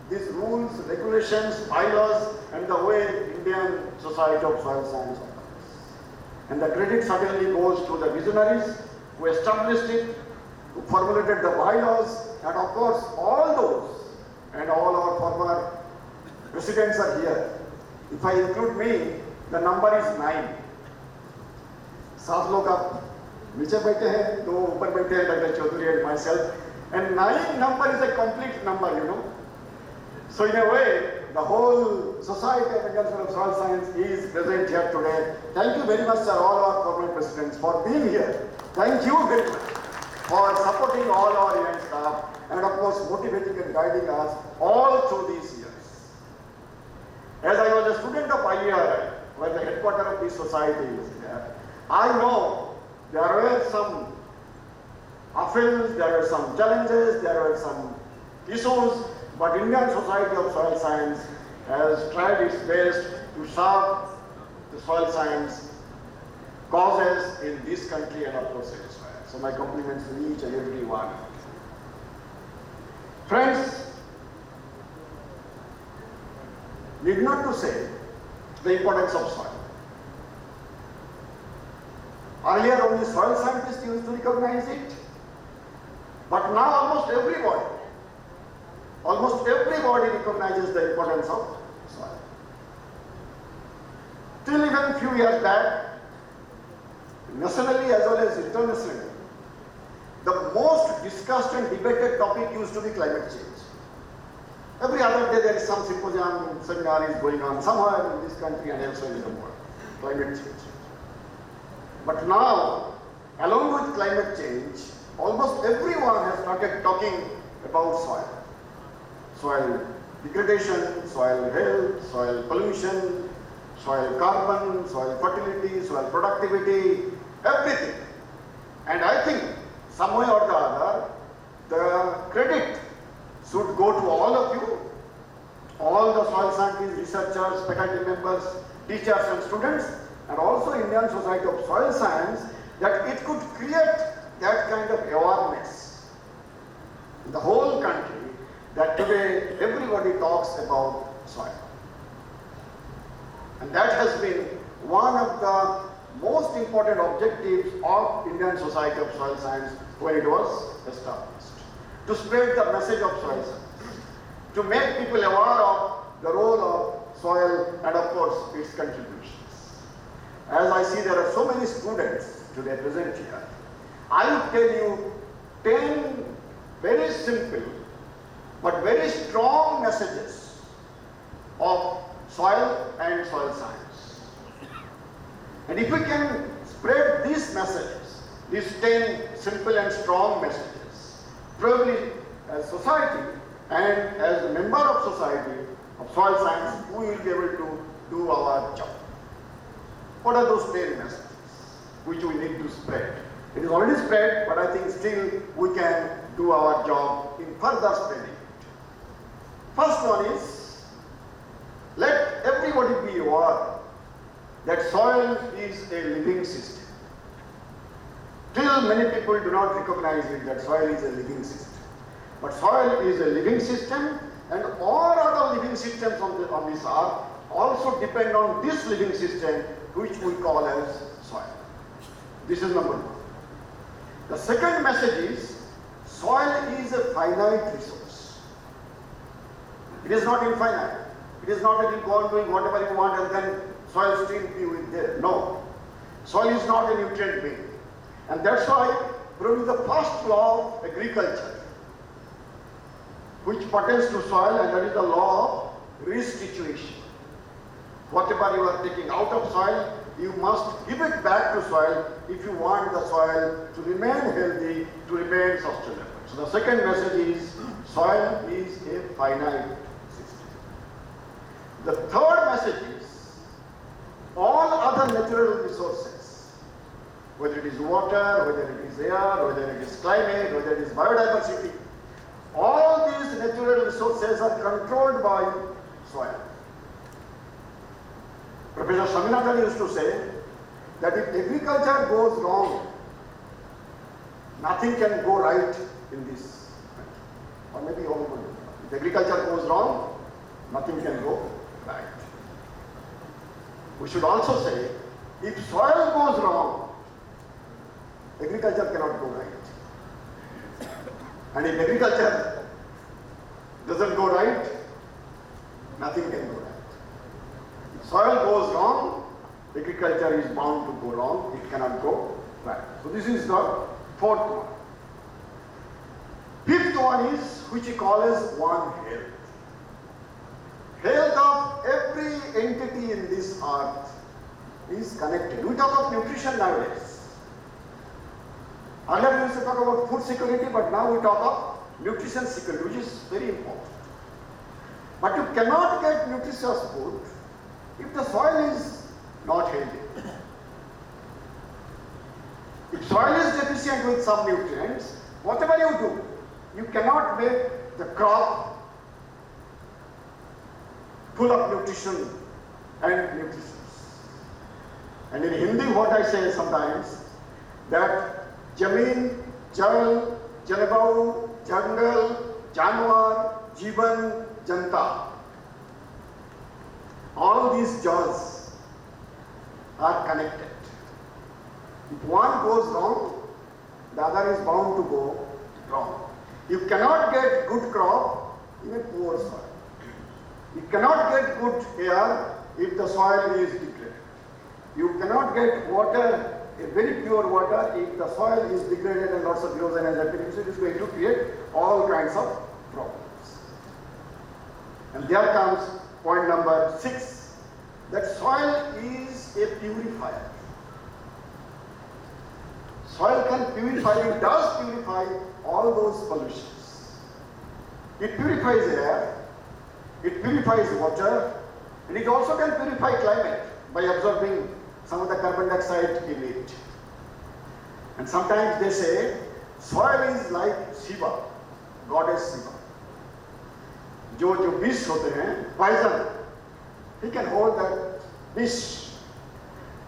these rules, regulations, bylaws, and the way Indian Society of Soil Science operates. And the credit certainly goes to the visionaries who established it, who formulated the bylaws, and of course all those and all our former presidents are here. If I include me, the number is 9. 7 लोग आप नीचे बैठे हैं, 2 ऊपर बैठे हैं, Dr. Chaudhary and myself, and 9 number is a complete number, you know. So in a way, the whole Society of Indian Society of Soil Science is present here today. Thank you very much, sir, all our former presidents for being here. Thank you very much for supporting all our event staff and of course motivating and guiding us all through these years. As I was a student of IERI, where the headquarters of this society is there, I know there were some offenses, there were some challenges, there were some issues, but Indian Society of Soil Science has tried its best to serve the soil science causes in this country and of course elsewhere. So my compliments to each and every one. Friends, need not to say the importance of soil. Earlier only soil scientists used to recognize it, but now almost everybody recognizes the importance of soil. Till even a few years back, nationally as well as internationally, the most discussed and debated topic used to be climate change. Every other day there is some symposium, seminar is going on somewhere in this country and elsewhere in the world. Climate change. But now, along with climate change, almost everyone has started talking about soil. Soil degradation, soil health, soil pollution, soil carbon, soil fertility, soil productivity, everything. And I think some way or the other, the credit should go to all of you, all the soil scientists, researchers, faculty members, teachers and students, and also Indian Society of Soil Science, that it could create that kind of awareness in the whole country that today everybody talks about soil. And that has been one of the most important objectives of Indian Society of Soil Science when it was established. To spread the message of soil science, to make people aware of the role of soil and of course its contributions. As I see there are so many students today present here, I will tell you 10 very simple but very strong messages of soil and soil science. And if we can spread these messages, these 10 simple and strong messages, probably as society and as a member of society of soil science, we will be able to do our job. What are those 10 messages which we need to spread? It is already spread, but I think still we can do our job in further spreading it. First one is, let everybody be aware that soil is a living system. Still many people do not recognize it, that soil is a living system. But soil is a living system, and all other living systems on this earth also depend on this living system which we call as soil. This is number one. The second message is soil is a finite resource. It is not infinite. It is not that you go on doing whatever you want and then soil still be with there. No. Soil is not a nutrient being. And that's why probably the first law of agriculture which pertains to soil, and that is the law of restitution. Whatever you are taking out of soil, you must give it back to soil if you want the soil to remain healthy, to remain sustainable. So the second message is soil is a finite system. The third message is all other natural resources, whether it is water, whether it is air, whether it is climate, whether it is biodiversity, all these natural resources are controlled by soil. Professor Swaminathan used to say that if agriculture goes wrong, nothing can go right in this country. Or maybe all over. If agriculture goes wrong, nothing can go right. We should also say, if soil goes wrong, agriculture cannot go right. And if agriculture doesn't go right, nothing can go right. If soil goes wrong, agriculture is bound to go wrong, it cannot go right. So this is the fourth one. Fifth one is which we call as one health. Health of every entity in this earth is connected. We talk of nutrition nowadays. Earlier we used to talk about food security, but now we talk of nutrition security, which is very important. But you cannot get nutritious food if the soil is not healthy. If soil is deficient with some nutrients, whatever you do, you cannot make the crop full of nutrition and nutritious. And in Hindi, what I say sometimes, that Jamin, Jal, Jalabau, Jungle, Janwar, Jivan, Janta. All these jaws are connected. If one goes wrong, the other is bound to go wrong. You cannot get good crop in a poor soil. You cannot get good air if the soil is degraded. You cannot get water, a very pure water, if the soil is degraded and lots of erosion has happened. So it is going to create all kinds of problems. And there comes point number 6, that soil is a purifier. Soil can purify, it does purify all those pollutions. It purifies air, it purifies water, and it also can purify climate by absorbing some of the carbon dioxide in it. And sometimes they say soil is like Shiva, goddess Shiva. जो विष होते हैं, poison, he can hold that wish.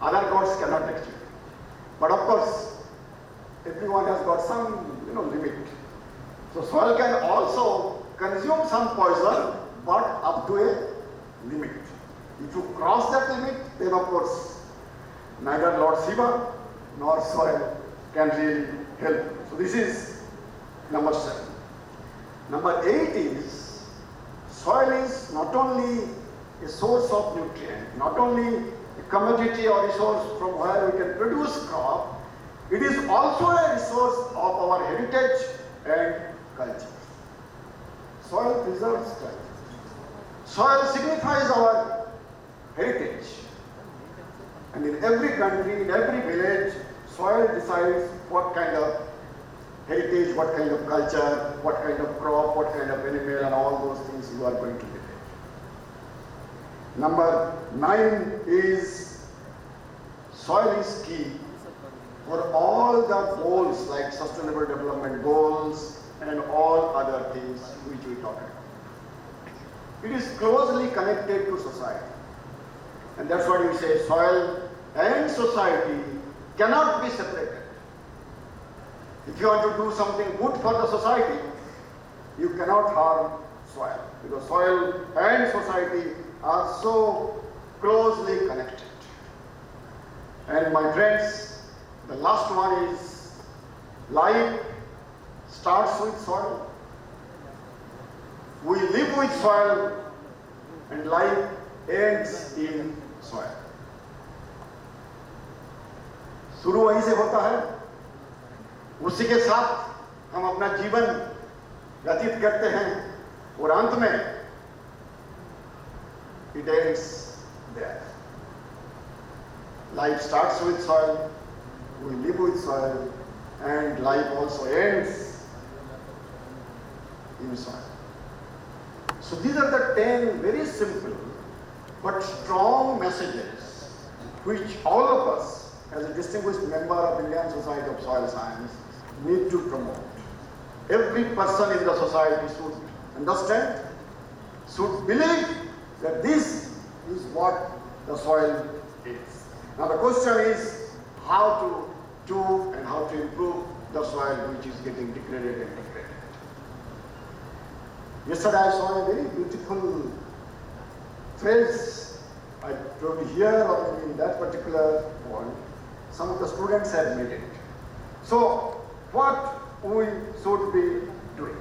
Other gods cannot actually. But of course, everyone has got some limit. So soil can also consume some poison, but up to a limit. If you cross that limit, then of course neither Lord Shiva nor soil can really help. So this is number 7. Number 8 is soil is not only a source of nutrient, not only a commodity or resource from where we can produce crop, it is also a resource of our heritage and culture. Soil preserves culture. Soil signifies our heritage. And in every country, in every village, soil decides what kind of heritage, what kind of culture, what kind of crop, what kind of animal, and all those things you are going to get. Number 9 is soil is key for all the goals like sustainable development goals and all other things which we talk about. It is closely connected to society. And that's what we say, soil and society cannot be separated. If you want to do something good for the society, you cannot harm soil, because soil and society are so closely connected. And my friends, the last one is life starts with soil. We live with soil and life ends in soil. शुरू वहीं से होता है, उसी के साथ हम अपना जीवन व्यतीत करते हैं और अंत में it ends there. Life starts with soil, we live with soil, and life also ends in soil. So these are the 10 very simple but strong messages which all of us as a distinguished member of Indian Society of Soil Science need to promote. Every person in the society should understand, should believe that this is what the soil is. Now the question is how to do and how to improve the soil which is getting degraded and degraded. Yesterday I saw a very beautiful phrase, I told here or maybe in that particular point, some of the students had made it. So what we should be doing?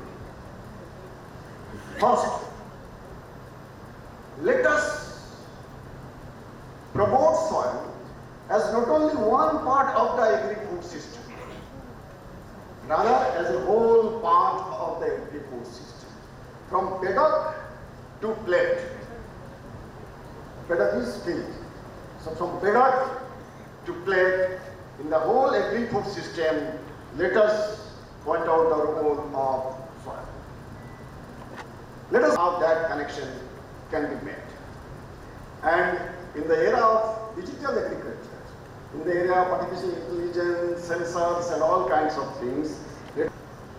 First, let us promote soil as not only one part of the agri-food system, rather as a whole part of the agri-food system. From paddock to plate. Paddock is field. So from paddock to plate, in the whole agri-food system, let us point out the role of soil. Let us how that connection can be made. And in the era of digital agriculture, in the area of artificial intelligence, sensors and all kinds of things,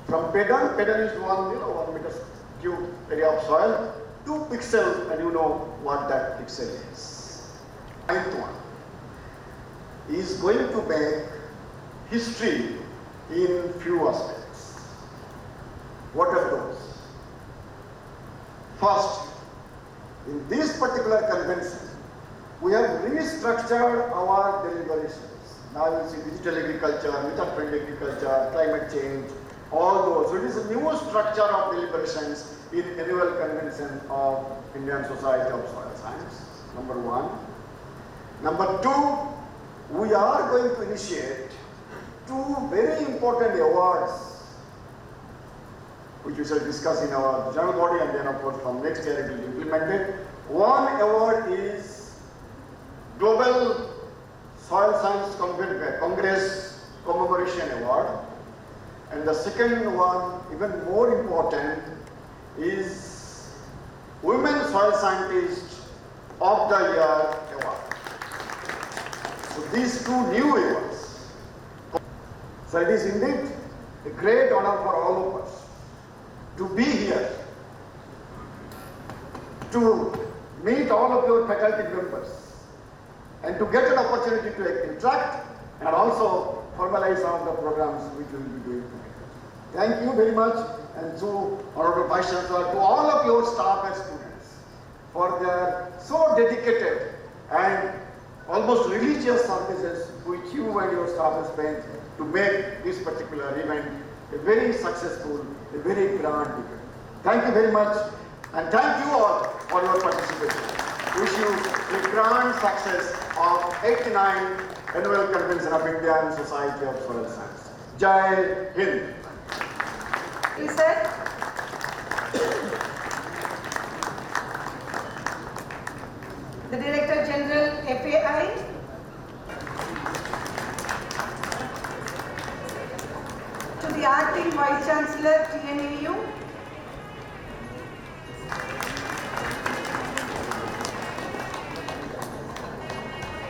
from pedal is 1 meter cube area of soil, 2 pixels, and you know what that pixel is. Ninth one is going to make history in few aspects. What are those? First, in this particular convention, we have restructured our deliberations. Now you see digital agriculture, meta-friendly agriculture, climate change, all those. So it is a new structure of deliberations in annual convention of Indian Society of Soil Science, number one. Number two, we are going to initiate 2 very important awards, which we shall discuss in our general body, and then of course from next year it will be implemented. One award is Global Soil Science Congress Commemoration Award, and the second one, even more important, is Women Soil Scientist of the Year Award. So these 2 new awards. So it is indeed a great honor for all of us to be here, to meet all of your faculty members, and to get an opportunity to interact and also formalize some of the programs which we will be doing together. Thank you very much, and to Honorable Vice Chancellor, to all of your staff and students for their so dedicated and almost religious services which you and your staff have spent to make this particular event a very successful, a very grand event. Thank you very much, and thank you all for your participation. Wish you a grand success of 89th Annual Convention of Indian Society of Soil Science. Jai Hind. He said, the Director General FAI, to the Acting Vice Chancellor TNAU,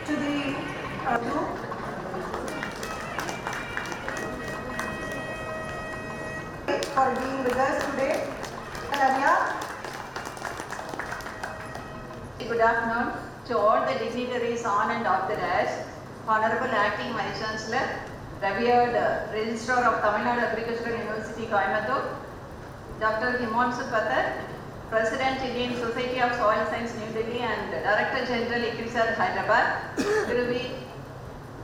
to the for being with us today. Anya. Good afternoon to all the dignitaries on and off the dais, Honorable Acting Vice Chancellor, revered Registrar of Tamil Nadu Agricultural University, Coimbatore, Dr. Himansu Pathak, President, Indian Society of Soil Science, New Delhi, and Director General, ISSSS, Hyderabad, Thiruvi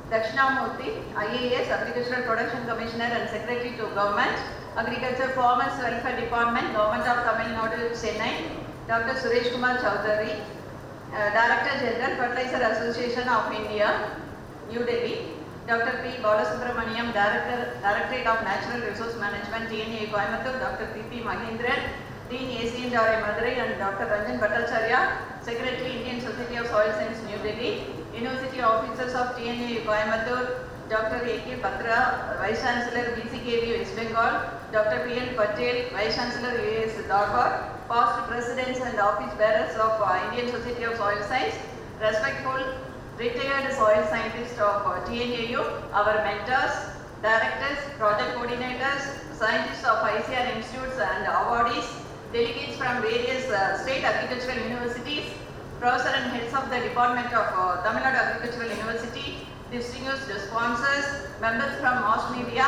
Dakshinamurthy, IAS, Agricultural Production Commissioner and Secretary to Government, Agriculture Farmers Welfare Department, Government of Tamil Nadu, Chennai, Dr. Suresh Kumar Chowdhury, Director General, Fertilizer Association of India, New Delhi, Dr. P. Balasubramaniam, Directorate of Natural Resource Management, TNAU Coimbatore, Dr. P. Mahendran, Dean ACN Madurai, and Dr. Ranjan Bhattacharya, Secretary, Indian Society of Soil Science, New Delhi, University Officers of TNAU Coimbatore, Dr. A.K. Patra, Vice Chancellor, BCKV, West Bengal, Dr. P.N. Patel, Vice Chancellor, UAS, Dhaka, past Presidents and Office Bearers of Indian Society of Soil Science, respectful retired soil scientists of TNAU, our mentors, directors, project coordinators, scientists of ICR institutes and awardees, delegates from various state agricultural universities, professors and heads of the Department of Tamil Nadu Agricultural University, distinguished sponsors, members from mass media,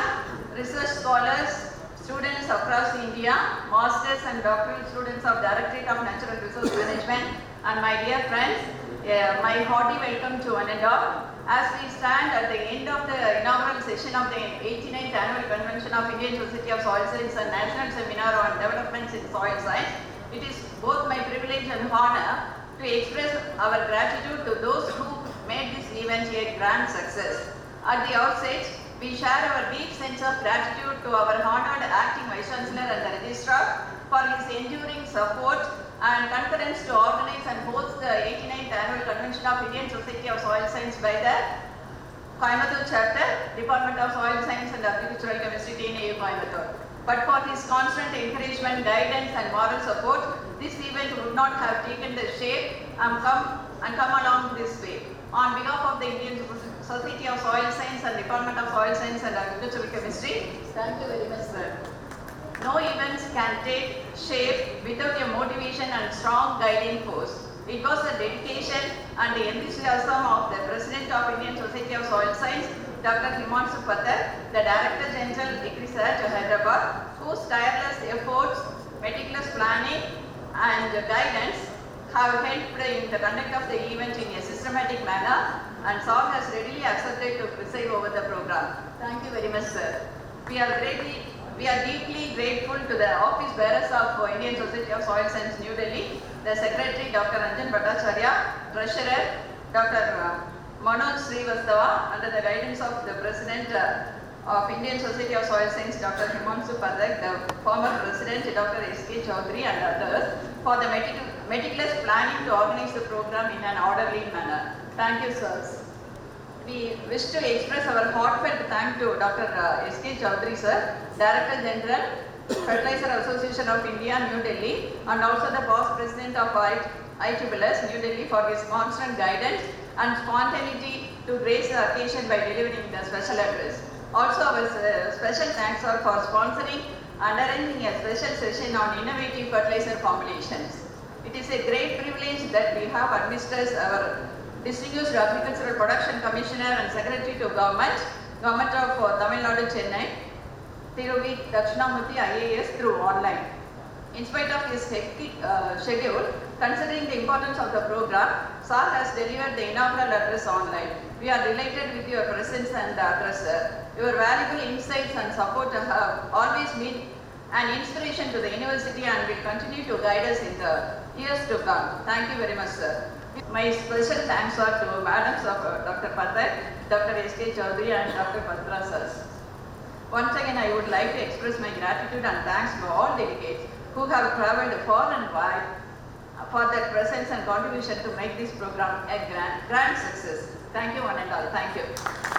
research scholars, students across India, masters and doctoral students of Directorate of Natural Resource Management, and my dear friends, my hearty welcome to one and all. As we stand at the end of the inaugural session of the 89th Annual Convention of Indian Society of Soil Science and National Seminar on Developments in Soil Science, it is both my privilege and honor to express our gratitude to those who made this event a grand success. At the outset, we share our deep sense of gratitude to our honored Acting Vice Chancellor and the Registrar for his enduring support and concurrence to organize and host the 89th Annual Convention of Indian Society of Soil Science by the Coimbatore Chapter, Department of Soil Science and Agricultural Chemistry, TNAU Coimbatore. But for his constant encouragement, guidance and moral support, this event would not have taken the shape and come along this way. On behalf of the Indian Society of Soil Science and Department of Soil Science and Agricultural Chemistry, thank you very much, sir. No events can take shape without a motivation and strong guiding force. It was the dedication and the enthusiasm of the President of Indian Society of Soil Science, Dr. Himanshu Pathak, the Director General, ISSSS, Hyderabad, whose tireless efforts, meticulous planning and guidance have helped in the conduct of the event in a systematic manner, and SAR has readily accepted to preside over the program. Thank you very much, sir. We are deeply grateful to the office bearers of Indian Society of Soil Science, New Delhi, the Secretary, Dr. Ranjan Bhattacharya, Treasurer, Dr. Manoj Srivastava, under the guidance of the President of Indian Society of Soil Science, Dr. Himanshu Pathak, the former President, Dr. S.K. Chowdhury, and others, for the meticulous planning to organize the program in an orderly manner. Thank you, sirs. We wish to express our heartfelt thanks to Dr. S.K. Chowdhury, sir, Director General, Fertilizer Association of India, New Delhi, and also the past President of ISSS, New Delhi, for his constant guidance and spontaneity to grace the occasion by delivering the special address. Also, our special thanks are for sponsoring and arranging a special session on innovative fertilizer formulations. It is a great privilege that we have administered our distinguished Agricultural Production Commissioner and Secretary to Government of Tamil Nadu, Chennai, Thiruvi Dakshinamurthy, IAS, through online. In spite of his hectic schedule, considering the importance of the program, SAR has delivered the inaugural address online. We are delighted with your presence and address, sir. Your valuable insights and support have always been an inspiration to the university and will continue to guide us in the years to come. Thank you very much, sir. My special thanks are to Madams of Dr. Pathak, Dr. S.K. Chowdhury and Dr. Patra, sirs. Once again, I would like to express my gratitude and thanks to all delegates who have travelled far and wide for their presence and contribution to make this program a grand success. Thank you one and all. Thank you.